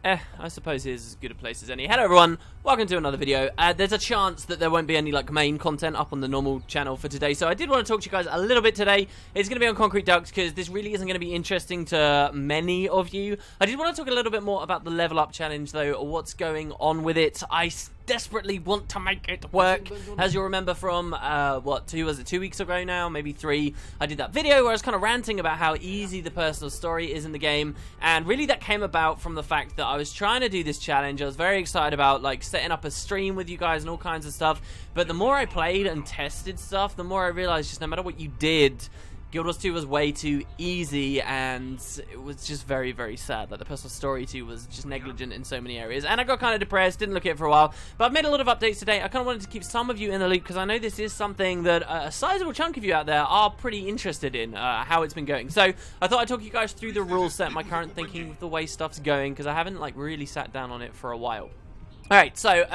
I suppose here's as good a place as any. Hello everyone, welcome to another video. There's a chance that there won't be any main content up on the normal channel for today, so I did want to talk to you guys a little bit today. It's going to be on Concrete Ducks because this really isn't going to be interesting to many of you. I did want to talk a little bit more about the level up challenge though, or what's going on with it. I desperately want to make it work. As you'll remember from, 2 weeks ago now, maybe 3, I did that video where I was kind of ranting about how easy the personal story is in the game, and really that came about from the fact that I was trying to do this challenge. I was very excited about setting up a stream with you guys and all kinds of stuff, but the more I played and tested stuff, the more I realized just no matter what you did, Guild Wars 2 was way too easy, and it was just very, very sad. The personal story 2 was just negligent in so many areas, and I got kind of depressed, didn't look at it for a while, but I've made a lot of updates today. I kind of wanted to keep some of you in the loop, because I know this is something that a sizable chunk of you out there are pretty interested in, how it's been going. So, I thought I'd talk you guys through the rule set, my current thinking with the way stuff's going, because I haven't, really sat down on it for a while. Alright, so,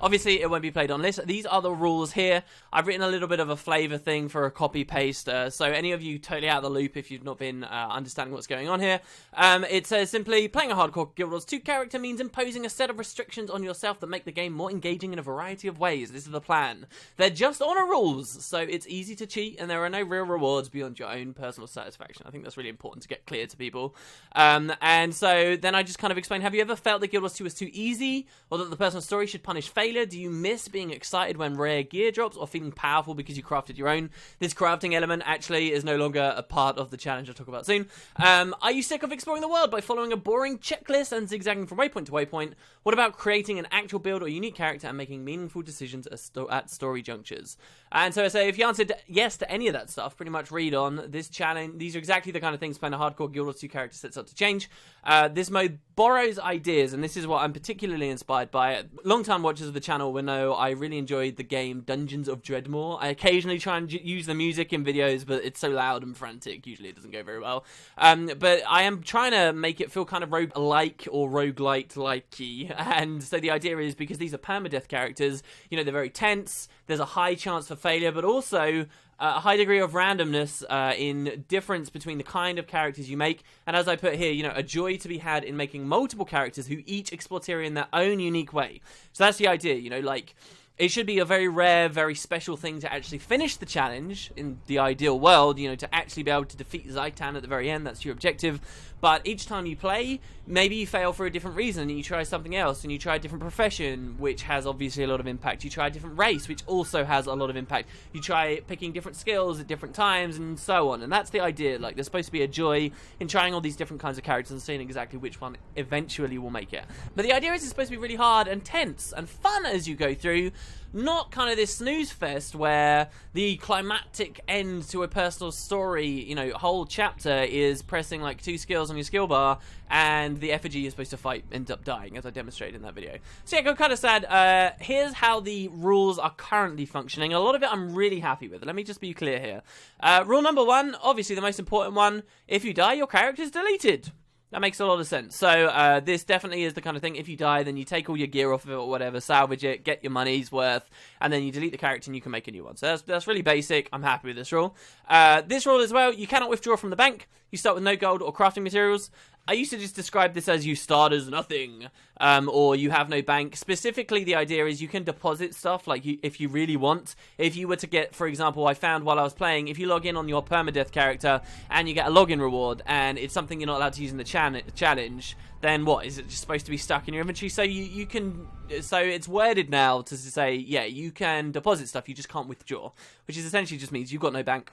obviously it won't be played on list. These are the rules here. I've written a little bit of a flavor thing for a copy-paste, so any of you totally out of the loop if you've not been understanding what's going on here. It says simply, playing a hardcore Guild Wars 2 character means imposing a set of restrictions on yourself that make the game more engaging in a variety of ways. This is the plan. They're just honor rules, so it's easy to cheat, and there are no real rewards beyond your own personal satisfaction. I think that's really important to get clear to people. And so then I just kind of explained, have you ever felt that Guild Wars 2 was too easy, or that the personal story should punish failure? Do you miss being excited when rare gear drops, or feeling powerful because you crafted your own? This crafting element actually is no longer a part of the challenge I'll talk about soon. Are you sick of exploring the world by following a boring checklist and zigzagging from waypoint to waypoint? What about creating an actual build or unique character and making meaningful decisions at story junctures? And so I say, if you answered yes to any of that stuff, pretty much read on this challenge. These are exactly the kind of things playing a hardcore Guild Wars 2 character sets out to change. This mode borrows ideas, and this is what I'm particularly inspired by. Long-time watchers of the channel will know I really enjoyed the game Dungeons of Dreadmore. I occasionally try and use the music in videos, but it's so loud and frantic, usually it doesn't go very well. But I am trying to make it feel kind of rogue-like or roguelite-likey, and so the idea is, because these are permadeath characters, they're very tense, there's a high chance for failure, but also a high degree of randomness in difference between the kind of characters you make, and as I put here, a joy to be had in making multiple characters who each explore Tyria in their own unique way. So that's the idea, it should be a very rare, very special thing to actually finish the challenge in the ideal world, to actually be able to defeat Zaitan at the very end. That's your objective. But each time you play, maybe you fail for a different reason, and you try something else, and you try a different profession, which has obviously a lot of impact. You try a different race, which also has a lot of impact. You try picking different skills at different times, and so on. And that's the idea. There's supposed to be a joy in trying all these different kinds of characters and seeing exactly which one eventually will make it. But the idea is it's supposed to be really hard and tense and fun as you go through, not kind of this snooze fest where the climactic end to a personal story, whole chapter is pressing 2 skills on your skill bar, and the effigy you're supposed to fight ends up dying, as I demonstrated in that video. So yeah, I got kind of sad. Here's how the rules are currently functioning. A lot of it I'm really happy with. Let me just be clear here. Rule number 1, obviously the most important one, if you die, your character's deleted. That makes a lot of sense. So this definitely is the kind of thing, if you die, then you take all your gear off of it or whatever, salvage it, get your money's worth, and then you delete the character and you can make a new one. So that's really basic. I'm happy with this rule. This rule as well, you cannot withdraw from the bank. You start with no gold or crafting materials. I used to just describe this as you start as nothing, or you have no bank. Specifically, the idea is you can deposit stuff, if you really want. If you were to get, for example, I found while I was playing, if you log in on your permadeath character and you get a login reward, and it's something you're not allowed to use in the challenge, then what? Is it just supposed to be stuck in your inventory? So you can, so it's worded now to say, yeah, you can deposit stuff, you just can't withdraw, which is essentially just means you've got no bank.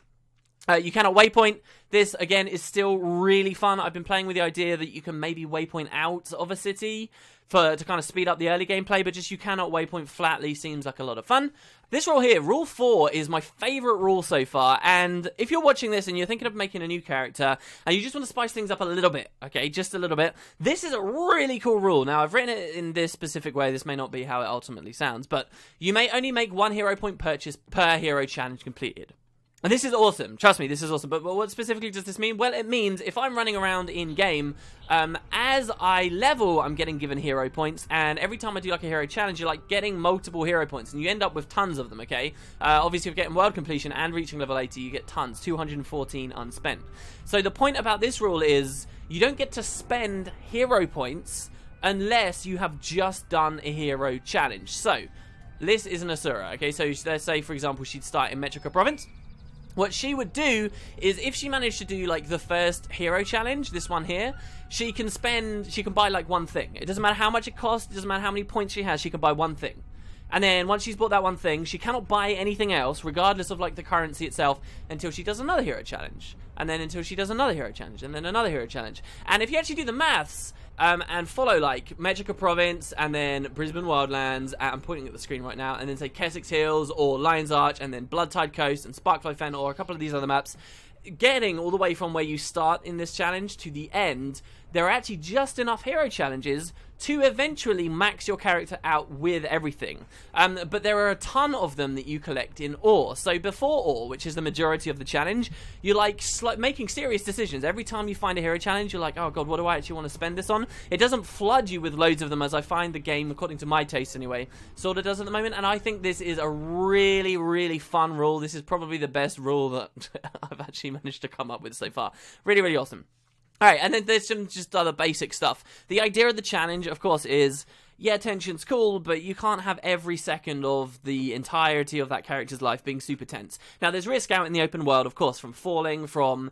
You cannot waypoint. This, again, is still really fun. I've been playing with the idea that you can maybe waypoint out of a city to kind of speed up the early gameplay, but just you cannot waypoint flatly seems like a lot of fun. This rule here, Rule 4, is my favourite rule so far, and if you're watching this and you're thinking of making a new character, and you just want to spice things up a little bit, okay, just a little bit, this is a really cool rule. Now, I've written it in this specific way. This may not be how it ultimately sounds, but you may only make 1 hero point purchase per hero challenge completed. And this is awesome. Trust me, this is awesome. But what specifically does this mean? Well, it means if I'm running around in-game, as I level, I'm getting given hero points. And every time I do like a hero challenge, you're like getting multiple hero points. And you end up with tons of them, okay? Obviously, if you're getting world completion and reaching level 80, you get tons. 214 unspent. So the point about this rule is you don't get to spend hero points unless you have just done a hero challenge. So, Liz is an Asura, okay? So, let's say, for example, she'd start in Metrica Province. What she would do is, if she managed to do, like, the first hero challenge, this one here, she can buy, like, one thing. It doesn't matter how much it costs, it doesn't matter how many points she has, she can buy one thing. And then, once she's bought that one thing, she cannot buy anything else, regardless of, like, the currency itself, until she does another hero challenge. And then until she does another hero challenge, and then another hero challenge. And if you actually do the maths, and follow, like, Metrica Province, and then Brisbane Wildlands, I'm pointing at the screen right now, and then say Kessex Hills, or Lion's Arch, and then Bloodtide Coast, and Sparkfly Fen, or a couple of these other maps, getting all the way from where you start in this challenge to the end, there are actually just enough hero challenges to eventually max your character out with everything. But there are a ton of them that you collect in ore. So before ore, which is the majority of the challenge, you're like making serious decisions. Every time you find a hero challenge, you're like, oh god, what do I actually want to spend this on? It doesn't flood you with loads of them, as I find the game, according to my taste anyway, sort of does at the moment. And I think this is a really, really fun rule. This is probably the best rule that I've actually managed to come up with so far. Really, really awesome. Alright, and then there's some just other basic stuff. The idea of the challenge, of course, is, yeah, tension's cool, but you can't have every second of the entirety of that character's life being super tense. Now, there's risk out in the open world, of course, from falling, from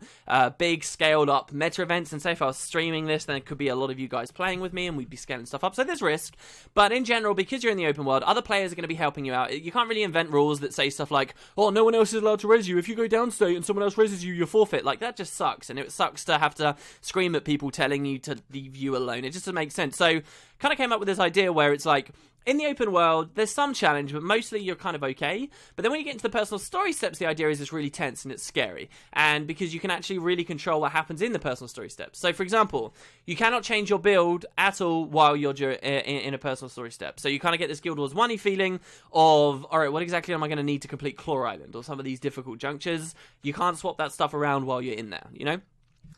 big, scaled-up meta events, and say if I was streaming this, then it could be a lot of you guys playing with me, and we'd be scaling stuff up, so there's risk. But in general, because you're in the open world, other players are going to be helping you out. You can't really invent rules that say stuff like, oh, no one else is allowed to res you. If you go downstate and someone else reses you, you're forfeit. Like, that just sucks, and it sucks to have to scream at people telling you to leave you alone. It just doesn't make sense. So, kind of came up with this idea where it's like, in the open world, there's some challenge, but mostly you're kind of okay. But then when you get into the personal story steps, the idea is it's really tense and it's scary. And because you can actually really control what happens in the personal story steps. So, for example, you cannot change your build at all while you're in a personal story step. So you kind of get this Guild Wars 1-y feeling of, alright, what exactly am I going to need to complete Claw Island or some of these difficult junctures? You can't swap that stuff around while you're in there, you know?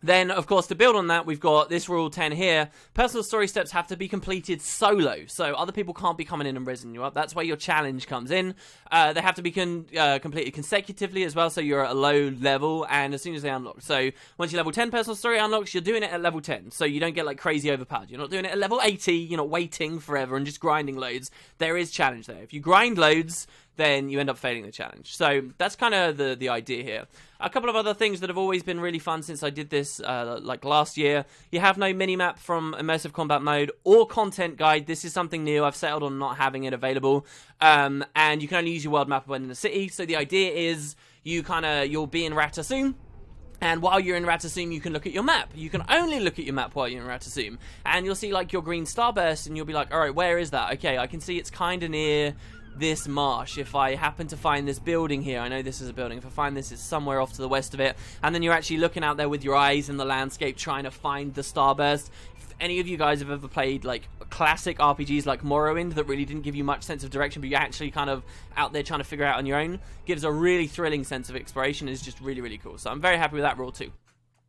Then, of course, to build on that, we've got this rule 10 here. Personal story steps have to be completed solo, so other people can't be coming in and rezzing you up. That's where your challenge comes in. They have to be completed consecutively as well, so you're at a low level, and as soon as they unlock. So, once you level 10 personal story unlocks, you're doing it at level 10, so you don't get, like, crazy overpowered. You're not doing it at level 80, you're not waiting forever and just grinding loads. There is challenge there. If you grind loads, then you end up failing the challenge. So that's kind of the idea here. A couple of other things that have always been really fun since I did this like last year. You have no minimap from Immersive Combat Mode or Content Guide. This is something new. I've settled on not having it available. And you can only use your world map when in the city. So the idea is you'll be in Ratasum. And while you're in Ratasum, you can look at your map. You can only look at your map while you're in Ratasum. And you'll see, like, your green starburst, and you'll be like, alright, where is that? Okay, I can see it's kind of near this marsh. If I happen to find this building here, I know this is a building. If I find this, it's somewhere off to the west of it. And then you're actually looking out there with your eyes in the landscape, trying to find the starburst. If any of you guys have ever played, like, classic RPGs like Morrowind that really didn't give you much sense of direction, but you're actually kind of out there trying to figure it out on your own, gives a really thrilling sense of exploration. It's just really, really cool. So I'm very happy with that rule too.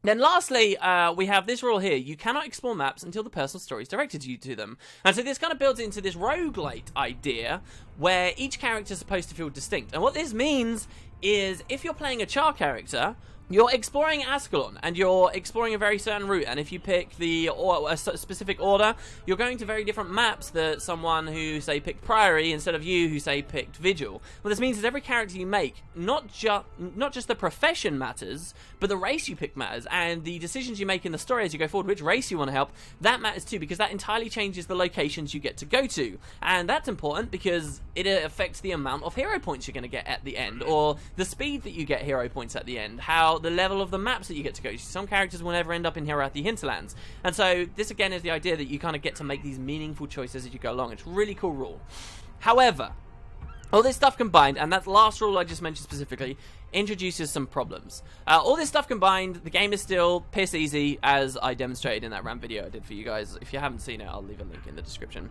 Then lastly, we have this rule here. You cannot explore maps until the personal story is directed you to them. And so this kind of builds into this roguelite idea where each character is supposed to feel distinct. And what this means is if you're playing a Char character, you're exploring Ascalon, and you're exploring a very certain route, and if you pick a specific order, you're going to very different maps that someone who, say, picked Priory instead of you who, say, picked Vigil. What this means is every character you make, not just the profession matters, but the race you pick matters, and the decisions you make in the story as you go forward, which race you want to help, that matters too, because that entirely changes the locations you get to go to. And that's important because it affects the amount of hero points you're going to get at the end, or the speed that you get hero points at the end, how the level of the maps that you get to go to. Some characters will never end up in Herathi Hinterlands. And so this again is the idea that you kind of get to make these meaningful choices as you go along. It's a really cool rule. However, all this stuff combined, and that last rule I just mentioned specifically, introduces some problems. All this stuff combined, the game is still piss easy, as I demonstrated in that rant video I did for you guys. If you haven't seen it, I'll leave a link in the description.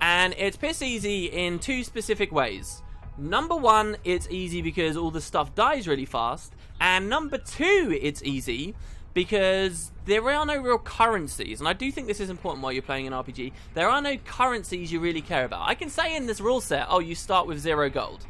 And it's piss easy in two specific ways. Number one, it's easy because all the stuff dies really fast. And number two, it's easy because there are no real currencies. And I do think this is important while you're playing an RPG. There are no currencies you really care about. I can say in this rule set, oh, you start with 0 gold.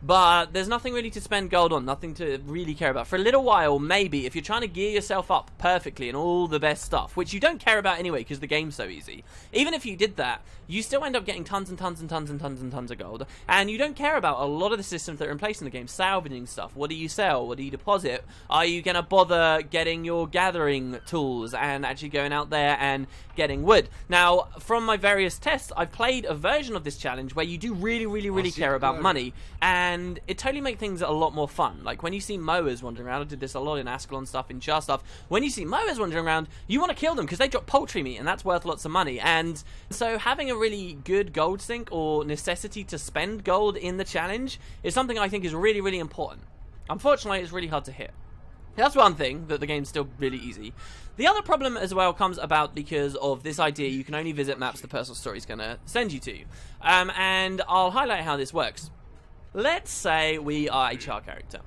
but there's nothing really to spend gold on, nothing to really care about. For a little while, maybe, if you're trying to gear yourself up perfectly and all the best stuff, which you don't care about anyway because the game's so easy, even if you did that, you still end up getting tons and tons and tons and tons and tons of gold, and you don't care about a lot of the systems that are in place in the game. Salvaging stuff, what do you sell, what do you deposit, are you going to bother getting your gathering tools and actually going out there and getting wood? Now, from my various tests, I've played a version of this challenge where you do really care about money, and it totally makes things a lot more fun. Like when you see mowers wandering around, I did this a lot in Ascalon stuff, in Char stuff, when you see mowers wandering around, you want to kill them because they drop poultry meat and that's worth lots of money. And so having a really good gold sink or necessity to spend gold in the challenge is something I think is really important. Unfortunately, it's really hard to hit. That's one thing, that the game's still really easy. The other problem as well comes about because of this idea you can only visit maps the personal story is going to send you to. And I'll highlight how this works. Let's say we are a Char character.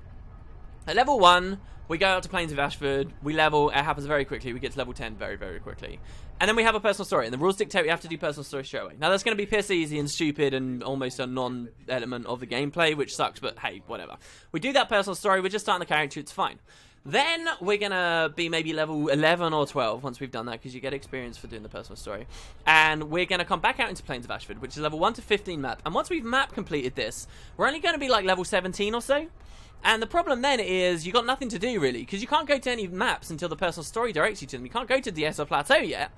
At level 1, we go out to Plains of Ashford, we level, it happens very quickly, we get to level 10 very quickly. And then we have a personal story, and the rules dictate we have to do personal story straight away. Now that's going to be piss easy and stupid and almost a non-element of the gameplay, which sucks, but hey, whatever. We do that personal story, we're just starting the character, it's fine. Then we're going to be maybe level 11 or 12 once we've done that, because you get experience for doing the personal story. And we're going to come back out into Plains of Ashford, which is level 1 to 15 map. And once we've map completed this, we're only going to be like level 17 or so. And the problem then is you've got nothing to do really, because you can't go to any maps until the personal story directs you to them. You can't go to Diessa Plateau yet.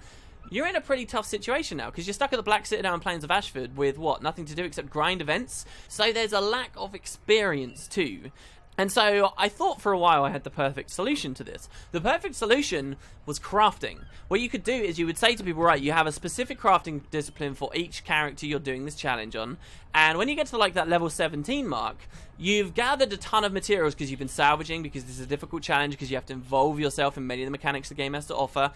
You're in a pretty tough situation now, because you're stuck at the Black Citadel and Plains of Ashford with, what, nothing to do except grind events? So there's a lack of experience too. And so I thought for a while I had the perfect solution to this. The perfect solution was crafting. What you could do is you would say to people, right, you have a specific crafting discipline for each character you're doing this challenge on, and when you get to like that level 17 mark, you've gathered a ton of materials because you've been salvaging, because this is a difficult challenge, because you have to involve yourself in many of the mechanics the game has to offer.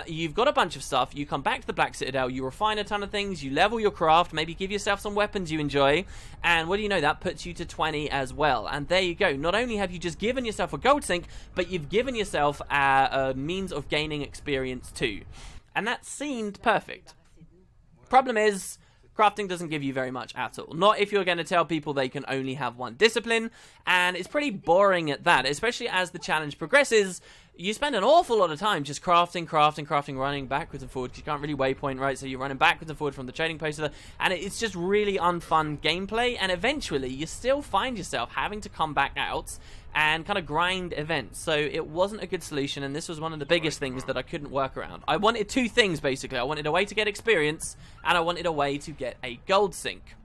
You've got a bunch of stuff, you come back to the Black Citadel, you refine a ton of things, you level your craft, maybe give yourself some weapons you enjoy, and what do you know, that puts you to 20 as well. And there you go. Not only have you just given yourself a gold sink, but you've given yourself a means of gaining experience too. And that seemed perfect. Problem is, crafting doesn't give you very much at all. Not if you're going to tell people they can only have one discipline, and it's pretty boring at that, especially as the challenge progresses. You spend an awful lot of time just crafting, running backwards and forwards. You can't really waypoint, right? So you're running backwards and forwards from the trading post, and it's just really unfun gameplay, and eventually you still find yourself having to come back out and kind of grind events. So it wasn't a good solution, and this was one of the biggest things that I couldn't work around. I wanted two things, basically. I wanted a way to get experience, and I wanted a way to get a gold sink.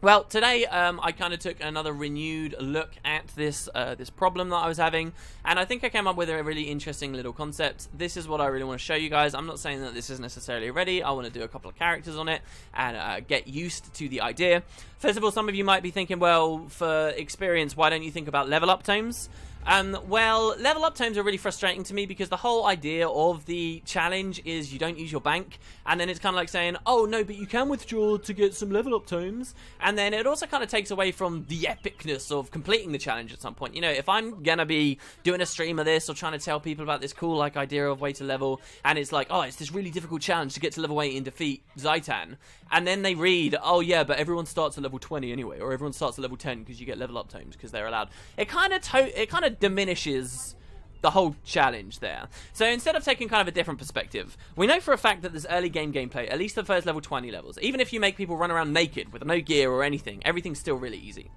Well, today I kind of took another renewed look at this this problem that I was having, and I think I came up with a really interesting little concept. This is what I really want to show you guys. I'm not saying that this is necessarily ready. I want to do a couple of characters on it and get used to the idea. First of all, some of you might be thinking, well, for experience, why don't you think about level up tomes? Well, level up tomes are really frustrating to me because the whole idea of the challenge is you don't use your bank, and then it's kind of like saying, oh no, but you can withdraw to get some level up tomes, and then it also kind of takes away from the epicness of completing the challenge at some point. You know, if I'm gonna be doing a stream of this or trying to tell people about this cool like idea of way to level, and it's like, oh, it's this really difficult challenge to get to level 8 and defeat Zaitan, and then they read, oh yeah, but everyone starts at level 20 anyway, or everyone starts at level 10 because you get level up tomes because they're allowed. It kind of diminishes the whole challenge there. So instead of taking kind of a different perspective, we know for a fact that this early game gameplay, at least the first level 20 levels, even if you make people run around naked with no gear or anything, everything's still really easy.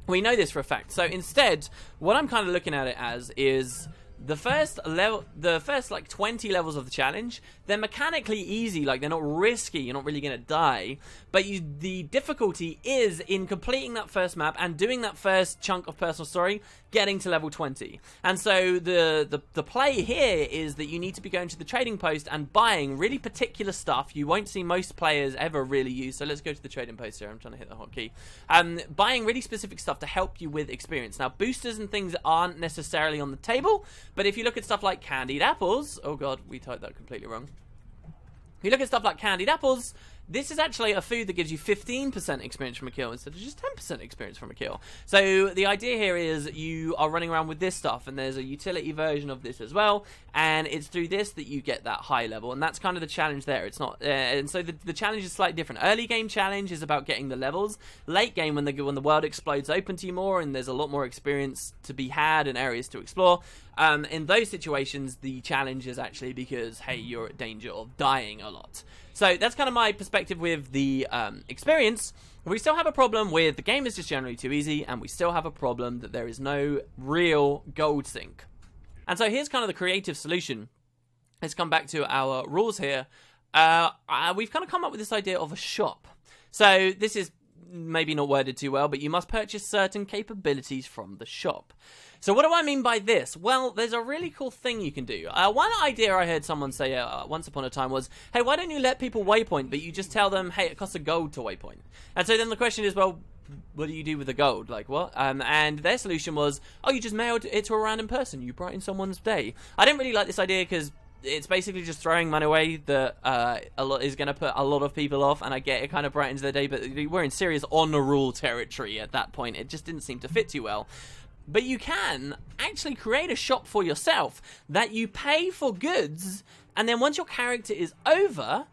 We know this for a fact. So instead, what I'm kind of looking at it as is the first like 20 levels of the challenge, they're mechanically easy, like they're not risky, you're not really gonna die, but the difficulty is in completing that first map and doing that first chunk of personal story, getting to level 20. And so the play here is that you need to be going to the trading post and buying really particular stuff you won't see most players ever really use. So let's go to the trading post here. I'm trying to hit the hotkey. Buying really specific stuff to help you with experience. Now, boosters and things aren't necessarily on the table, but if you look at stuff like candied apples, oh god, we typed that completely wrong. If you look at stuff like candied apples, this is actually a food that gives you 15% experience from a kill instead of just 10% experience from a kill. So the idea here is you are running around with this stuff, and there's a utility version of this as well, and it's through this that you get that high level, and that's kind of the challenge there. It's not, and so the challenge is slightly different. Early game challenge is about getting the levels. Late game, when the world explodes open to you more, and there's a lot more experience to be had and areas to explore. In those situations, the challenge is actually because, hey, you're at danger of dying a lot. So that's kind of my perspective with the experience. We still have a problem with the game is just generally too easy, and we still have a problem that there is no real gold sink. And so here's kind of the creative solution. Let's come back to our rules here. We've kind of come up with this idea of a shop. So this is maybe not worded too well, but you must purchase certain capabilities from the shop. So what do I mean by this? Well, there's a really cool thing you can do. One idea I heard someone say once upon a time was, hey, why don't you let people waypoint, but you just tell them, hey, it costs a gold to waypoint. And so then the question is, well, what do you do with the gold? Like, what? And their solution was, oh, you just mailed it to a random person. You brighten someone's day. I didn't really like this idea because it's basically just throwing money away that is going to put a lot of people off, and I get it kind of brightens their day, but we're in serious honor rule territory at that point. It just didn't seem to fit too well. But you can actually create a shop for yourself that you pay for goods, and then once your character is over,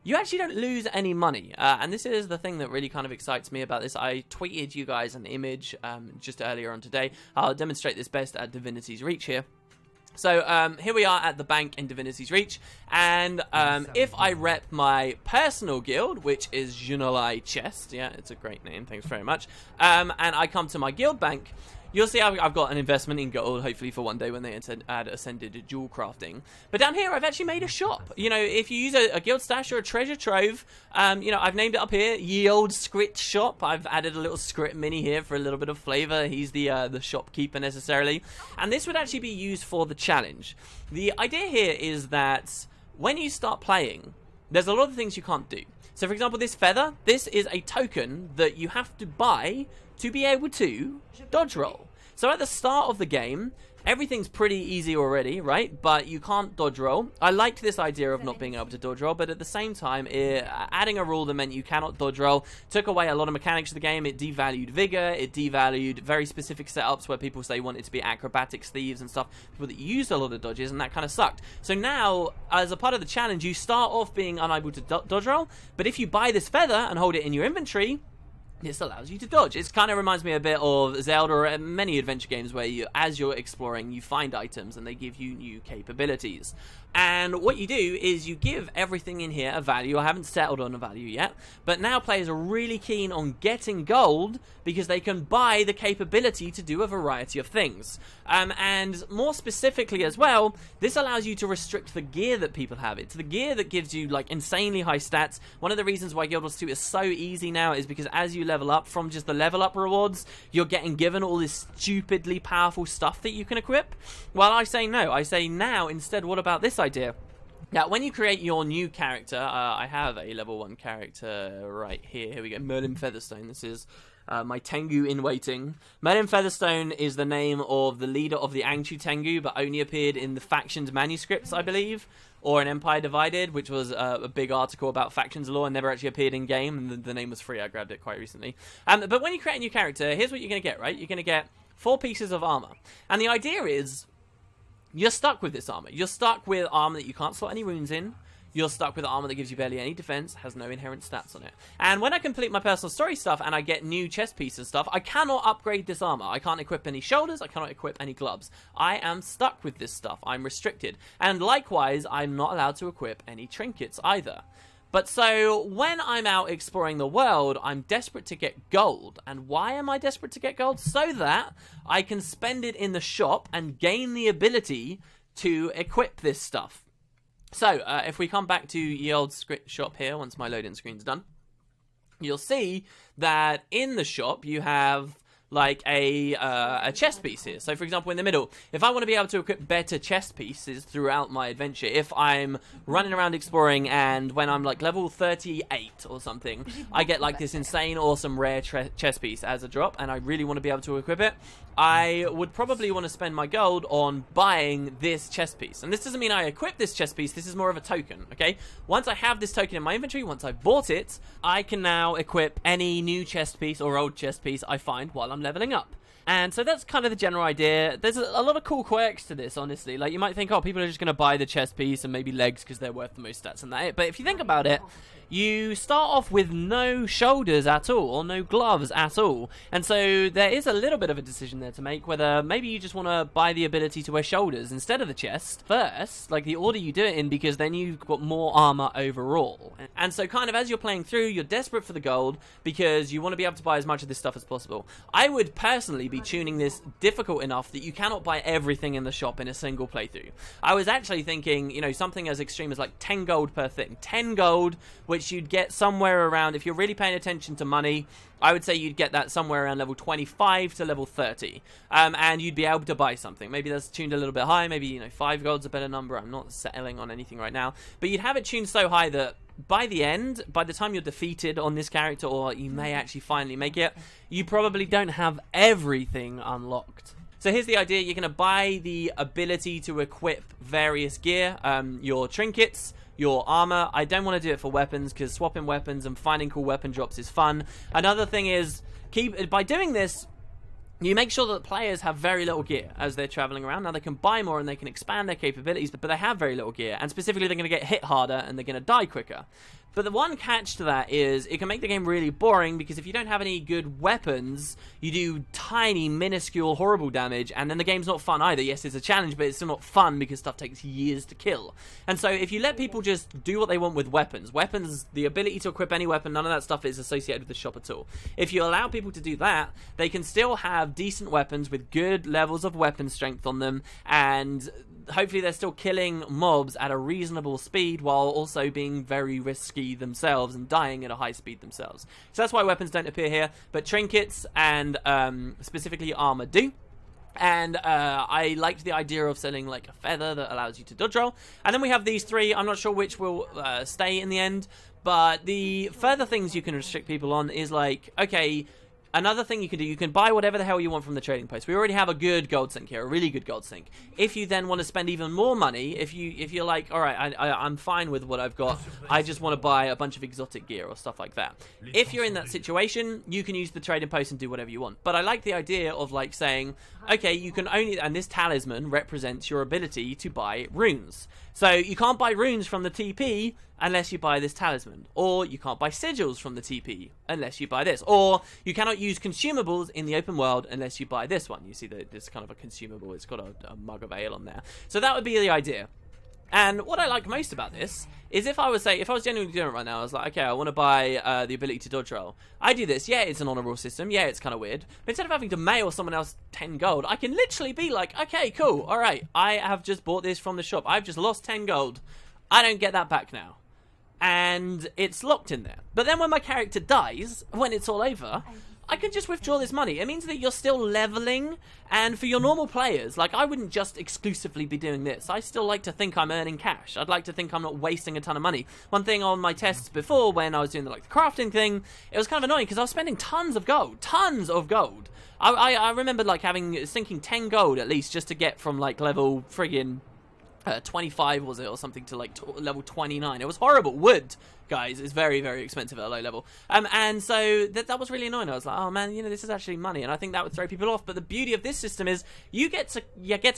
you actually don't lose any money. And this is the thing that really kind of excites me about this. I tweeted you guys an image just earlier on today. I'll demonstrate this best at Divinity's Reach here. So here we are at the bank in Divinity's Reach, and if I rep my personal guild, which is Junolai Chest, yeah, it's a great name, thanks very much, and I come to my guild bank, you'll see I've got an investment in gold, hopefully for one day when they add Ascended Jewel Crafting. But down here, I've actually made a shop. You know, if you use a guild stash or a treasure trove, you know, I've named it up here, Ye Old Scrit Shop. I've added a little Scrit mini here for a little bit of flavor. He's the shopkeeper necessarily. And this would actually be used for the challenge. The idea here is that when you start playing, there's a lot of things you can't do. So, for example, this feather, this is a token that you have to buy to be able to dodge roll. So at the start of the game, everything's pretty easy already, right? But you can't dodge roll. I liked this idea of not being able to dodge roll, but at the same time, adding a rule that meant you cannot dodge roll took away a lot of mechanics of the game. It devalued vigor, it devalued very specific setups where people say wanted to be acrobatics, thieves and stuff, people that used a lot of dodges, and that kind of sucked. So now, as a part of the challenge, you start off being unable to dodge roll, but if you buy this feather and hold it in your inventory, this allows you to dodge. It kind of reminds me a bit of Zelda or many adventure games where as you're exploring, you find items and they give you new capabilities. And what you do is you give everything in here a value. I haven't settled on a value yet, but now players are really keen on getting gold because they can buy the capability to do a variety of things. And more specifically as well, this allows you to restrict the gear that people have. It's the gear that gives you like insanely high stats. One of the reasons why Guild Wars 2 is so easy now is because as you level up from just the level up rewards, you're getting given all this stupidly powerful stuff that you can equip. Well, I say no. I say now instead, what about this idea? Now, when you create your new character, I have a level 1 character right here. Here we go, Merlin Featherstone. This is my Tengu in waiting. Merlin Featherstone is the name of the leader of the Angchu Tengu, but only appeared in the factions manuscripts, I believe, or in Empire Divided, which was a big article about factions lore and never actually appeared in game, and the name was free. I grabbed it quite recently. But when you create a new character, here's what you're going to get, right? You're going to get 4 pieces of armor. And the idea is, you're stuck with this armor. You're stuck with armor that you can't slot any wounds in. You're stuck with armor that gives you barely any defense, has no inherent stats on it. And when I complete my personal story stuff and I get new chest pieces stuff, I cannot upgrade this armor. I can't equip any shoulders, I cannot equip any gloves. I am stuck with this stuff. I'm restricted. And likewise, I'm not allowed to equip any trinkets either. But so, when I'm out exploring the world, I'm desperate to get gold. And why am I desperate to get gold? So that I can spend it in the shop and gain the ability to equip this stuff. So, if we come back to Ye Old Script Shop here, once my loading screen's done, you'll see that in the shop you have like a chest piece here. So for example, in the middle, if I want to be able to equip better chest pieces throughout my adventure, if I'm running around exploring and when I'm like level 38 or something, I get like this insane awesome rare chest piece as a drop, and I really want to be able to equip it, I would probably want to spend my gold on buying this chest piece. And this doesn't mean I equip this chest piece, this is more of a token, okay? Once I have this token in my inventory, once I've bought it, I can now equip any new chest piece or old chest piece I find while I'm leveling up. And so that's kind of the general idea. There's a lot of cool quirks to this, honestly. Like, you might think, oh, people are just going to buy the chest piece and maybe legs because they're worth the most stats and that. But if you think about it, you start off with no shoulders at all, or no gloves at all. And so there is a little bit of a decision there to make, whether maybe you just want to buy the ability to wear shoulders instead of the chest first, like the order you do it in, because then you've got more armor overall. And so kind of as you're playing through, you're desperate for the gold because you want to be able to buy as much of this stuff as possible. I would personally be tuning this difficult enough that you cannot buy everything in the shop in a single playthrough. I was actually thinking, you know, something as extreme as like 10 gold per thing. 10 gold, which you'd get somewhere around, if you're really paying attention to money, I would say you'd get that somewhere around level 25 to level 30. And you'd be able to buy something. Maybe that's tuned a little bit high, maybe, you know, 5 gold's a better number. I'm not settling on anything right now. But you'd have it tuned so high that by the end, by the time you're defeated on this character, or you may actually finally make it, you probably don't have everything unlocked. So here's the idea. You're going to buy the ability to equip various gear, your trinkets, your armor. I don't want to do it for weapons because swapping weapons and finding cool weapon drops is fun. Another thing is, by doing this, you make sure that players have very little gear as they're traveling around. Now, they can buy more and they can expand their capabilities, but they have very little gear. And specifically, they're going to get hit harder and they're going to die quicker. But the one catch to that is it can make the game really boring, because if you don't have any good weapons, you do tiny, minuscule, horrible damage, and then the game's not fun either. Yes, it's a challenge, but it's still not fun because stuff takes years to kill. And so if you let people just do what they want with weapons, the ability to equip any weapon, none of that stuff is associated with the shop at all. If you allow people to do that, they can still have decent weapons with good levels of weapon strength on them, and hopefully they're still killing mobs at a reasonable speed while also being very risky themselves and dying at a high speed themselves. So that's why weapons don't appear here, but trinkets and specifically armor do. And I liked the idea of selling like a feather that allows you to dodge roll. And then we have these three. I'm not sure which will stay in the end, but the further things you can restrict people on is like, okay, another thing you can do, you can buy whatever the hell you want from the trading post. We already have a good gold sink here, a really good gold sink. If you then want to spend even more money, if you're like, all right, I'm fine with what I've got, I just want to buy a bunch of exotic gear or stuff like that. If you're in that situation, you can use the trading post and do whatever you want. But I like the idea of like saying, okay, you can only, and this talisman represents your ability to buy runes. So you can't buy runes from the TP unless you buy this talisman. Or you can't buy sigils from the TP unless you buy this. Or you cannot use consumables in the open world unless you buy this one. You see that it's kind of a consumable. It's got a mug of ale on there. So that would be the idea. And what I like most about this is if I was genuinely doing it right now, I was like, okay, I want to buy the ability to dodge roll. I do this. Yeah, it's an honorable system. Yeah, it's kind of weird. But instead of having to mail someone else 10 gold, I can literally be like, okay, cool. All right, I have just bought this from the shop. I've just lost 10 gold. I don't get that back now. And it's locked in there. But then when my character dies, when it's all over, I can just withdraw this money. It means that you're still leveling, and for your normal players, like, I wouldn't just exclusively be doing this. I still like to think I'm earning cash. I'd like to think I'm not wasting a ton of money. One thing on my tests before, when I was doing the crafting thing, it was kind of annoying because I was spending tons of gold. I remember like sinking 10 gold at least just to get from like level friggin' 25 was it or something to like level 29. It was horrible. Wood, guys, is very, very expensive at a low level. And so that was really annoying. I was like, oh man, you know, this is actually money, and I think that would throw people off. But the beauty of this system is you get to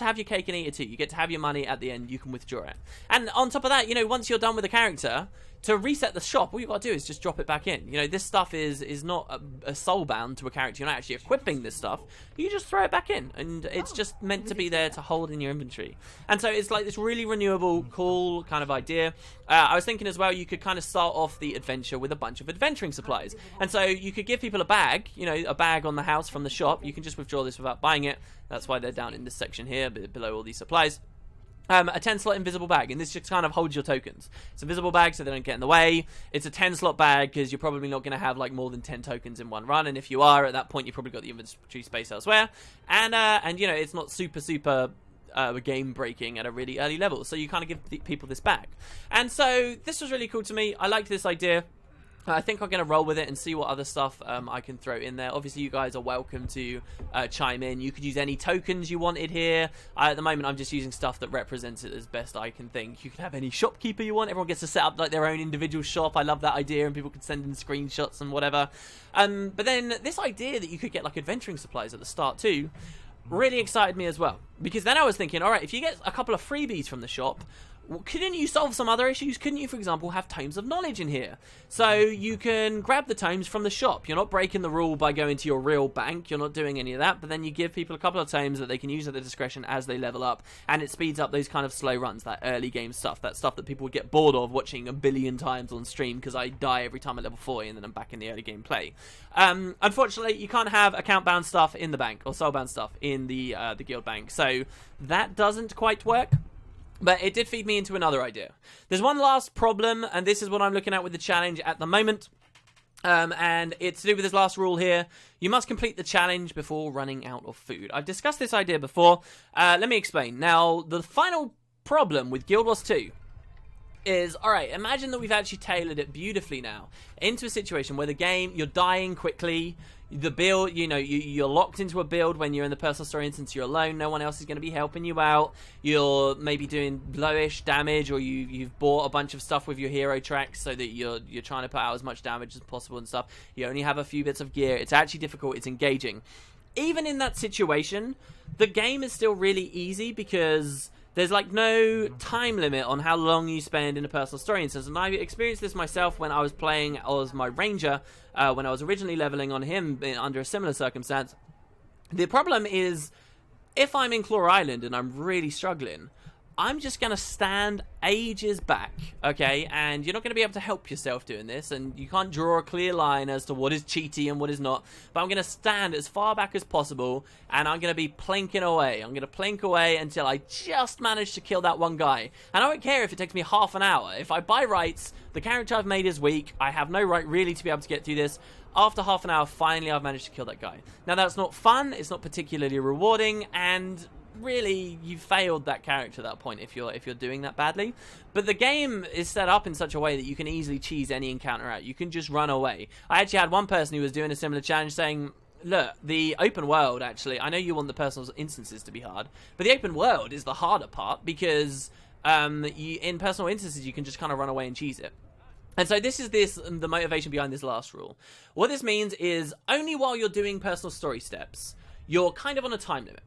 have your cake and eat it too. You get to have your money at the end. You can withdraw it. And on top of that, you know, once you're done with the character, to reset the shop, all you got to do is just drop it back in. You know, this stuff is not a soul bound to a character. You're not actually equipping this stuff. You just throw it back in, and it's just meant to be there to hold in your inventory. And so it's like this really renewable, cool kind of idea. I was thinking as well, you could kind of start off the adventure with a bunch of adventuring supplies. And so you could give people a bag, you know, a bag on the house from the shop. You can just withdraw this without buying it. That's why they're down in this section here, below all these supplies. a 10 slot invisible bag, and this just kind of holds your tokens. It's a invisible bag so they don't get in the way. It's a 10 slot bag because you're probably not going to have like more than 10 tokens in one run, and if you are, at that point you've probably got the inventory space elsewhere, and you know, it's not super game breaking at a really early level, so you kind of give people this back. And so this was really cool to me. I liked this idea. I think I'm going to roll with it and see what other stuff I can throw in there. Obviously, you guys are welcome to chime in. You could use any tokens you wanted here. At the moment, I'm just using stuff that represents it as best I can think. You can have any shopkeeper you want. Everyone gets to set up like their own individual shop. I love that idea, and people can send in screenshots and whatever. But then this idea that you could get like adventuring supplies at the start too really excited me as well. Because then I was thinking, all right, if you get a couple of freebies from the shop, couldn't you solve some other issues? Couldn't you, for example, have tomes of knowledge in here? So you can grab the tomes from the shop. You're not breaking the rule by going to your real bank. You're not doing any of that. But then you give people a couple of tomes that they can use at their discretion as they level up. And it speeds up those kind of slow runs, that early game stuff. That stuff that people would get bored of watching a billion times on stream because I die every time at level 40 and then I'm back in the early game play. Unfortunately, you can't have account-bound stuff in the bank or soul-bound stuff in the guild bank. So that doesn't quite work. But it did feed me into another idea. There's one last problem, and this is what I'm looking at with the challenge at the moment. And it's to do with this last rule here. You must complete the challenge before running out of food. I've discussed this idea before. Let me explain. Now, the final problem with Guild Wars 2 is, alright, imagine that we've actually tailored it beautifully now into a situation where the game, you're dying quickly. The build, you know, you're locked into a build when you're in the personal story instance. You're alone. No one else is going to be helping you out. You're maybe doing lowish damage, or you've bought a bunch of stuff with your hero tracks so that you're trying to put out as much damage as possible and stuff. You only have a few bits of gear. It's actually difficult. It's engaging. Even in that situation, the game is still really easy because there's like no time limit on how long you spend in a personal story instance. And I experienced this myself when I was playing as my ranger, when I was originally leveling on him under a similar circumstance. The problem is, if I'm in Claw Island and I'm really struggling, I'm just going to stand ages back, okay? And you're not going to be able to help yourself doing this, and you can't draw a clear line as to what is cheaty and what is not. But I'm going to stand as far back as possible, and I'm going to be plinking away. I'm going to plink away until I just manage to kill that one guy. And I don't care if it takes me half an hour. If I buy rights, the character I've made is weak. I have no right really to be able to get through this. After half an hour, finally I've managed to kill that guy. Now, that's not fun. It's not particularly rewarding, and really, you failed that character at that point if you're doing that badly. But the game is set up in such a way that you can easily cheese any encounter out. You can just run away. I actually had one person who was doing a similar challenge saying, look, the open world, actually, I know you want the personal instances to be hard, but the open world is the harder part because in personal instances you can just kind of run away and cheese it. And so this is the motivation behind this last rule. What this means is only while you're doing personal story steps, you're kind of on a time limit.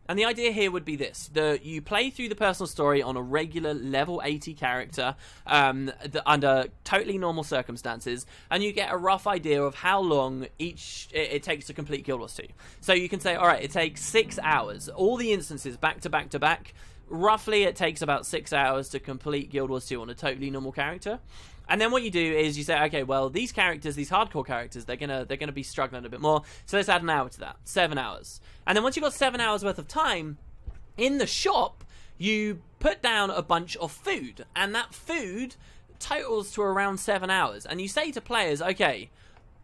And the idea here would be this, that you play through the personal story on a regular level 80 character under totally normal circumstances, and you get a rough idea of how long it takes to complete Guild Wars 2. So you can say, alright, it takes 6 hours. All the instances back to back to back, roughly it takes about 6 hours to complete Guild Wars 2 on a totally normal character. And then what you do is you say, okay, well, these characters, these hardcore characters, they're gonna be struggling a bit more. So let's add an hour to that, 7 hours. And then once you've got 7 hours worth of time, in the shop, you put down a bunch of food. And that food totals to around 7 hours. And you say to players, okay,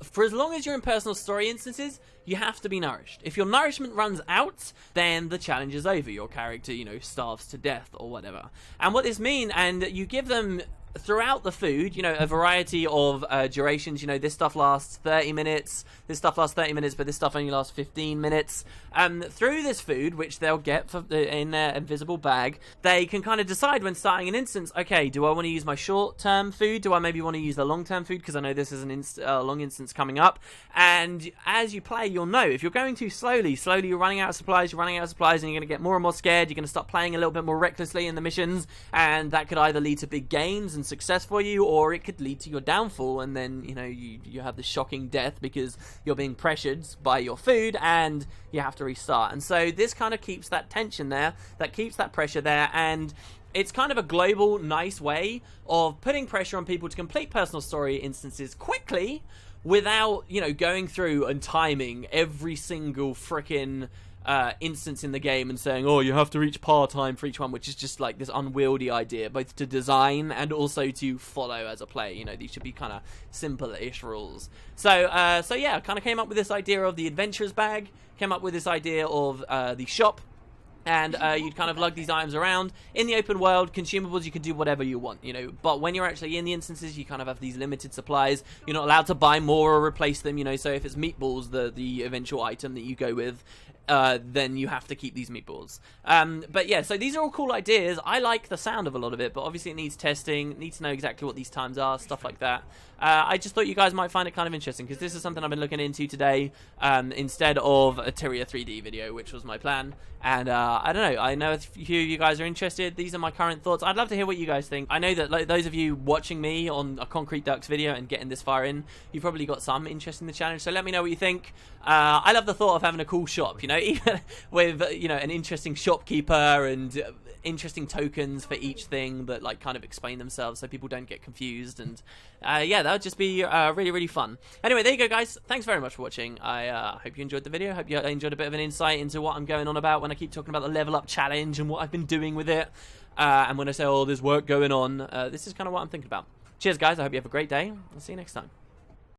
for as long as you're in personal story instances, you have to be nourished. If your nourishment runs out, then the challenge is over. Your character, starves to death or whatever. And what this means, and you give them throughout the food, a variety of durations. This stuff lasts 30 minutes, this stuff lasts 30 minutes, but this stuff only lasts 15 minutes. Through this food, which they'll get in their invisible bag, they can kind of decide when starting an instance, okay, do I want to use my short-term food? Do I maybe want to use the long-term food? Because I know this is a long instance coming up. And as you play, you'll know if you're going too slowly you're running out of supplies, and you're going to get more and more scared. You're going to start playing a little bit more recklessly in the missions, and that could either lead to big gains and success for you, or it could lead to your downfall, and then you have the shocking death because you're being pressured by your food and you have to restart. And so this kind of keeps that tension there, that keeps that pressure there, and it's kind of a global nice way of putting pressure on people to complete personal story instances quickly without going through and timing every single frickin' instance in the game and saying, oh, you have to reach par time for each one, which is just like this unwieldy idea, both to design and also to follow as a player. You know, these should be kind of simple-ish rules. So yeah, I kind of came up with this idea of the adventurer's bag, came up with this idea of the shop, and you'd kind of lug these items around. In the open world, consumables, you can do whatever you want, you know, but when you're actually in the instances, you kind of have these limited supplies. You're not allowed to buy more or replace them, you know, so if it's meatballs, the eventual item that you go with, then you have to keep these meatballs. But yeah, so these are all cool ideas. I like the sound of a lot of it, but obviously it needs testing, needs to know exactly what these times are, stuff like that. I just thought you guys might find it kind of interesting, because this is something I've been looking into today, instead of a Tyria 3D video, which was my plan. And I don't know, I know a few of you guys are interested. These are my current thoughts. I'd love to hear what you guys think. I know that like, those of you watching me on a Concrete Ducks video and getting this far in, you've probably got some interest in the challenge, so let me know what you think. I love the thought of having a cool shop, you know, even with, you know, an interesting shopkeeper and interesting tokens for each thing that like kind of explain themselves so people don't get confused. And yeah, that would just be really, really fun. Anyway, there you go, guys. Thanks very much for watching. I hope you enjoyed the video. Hope you enjoyed a bit of an insight into what I'm going on about when I keep talking about the level up challenge and what I've been doing with it. And when I say, oh, there's work going on, this is kind of what I'm thinking about. Cheers, guys. I hope you have a great day. I'll see you next time.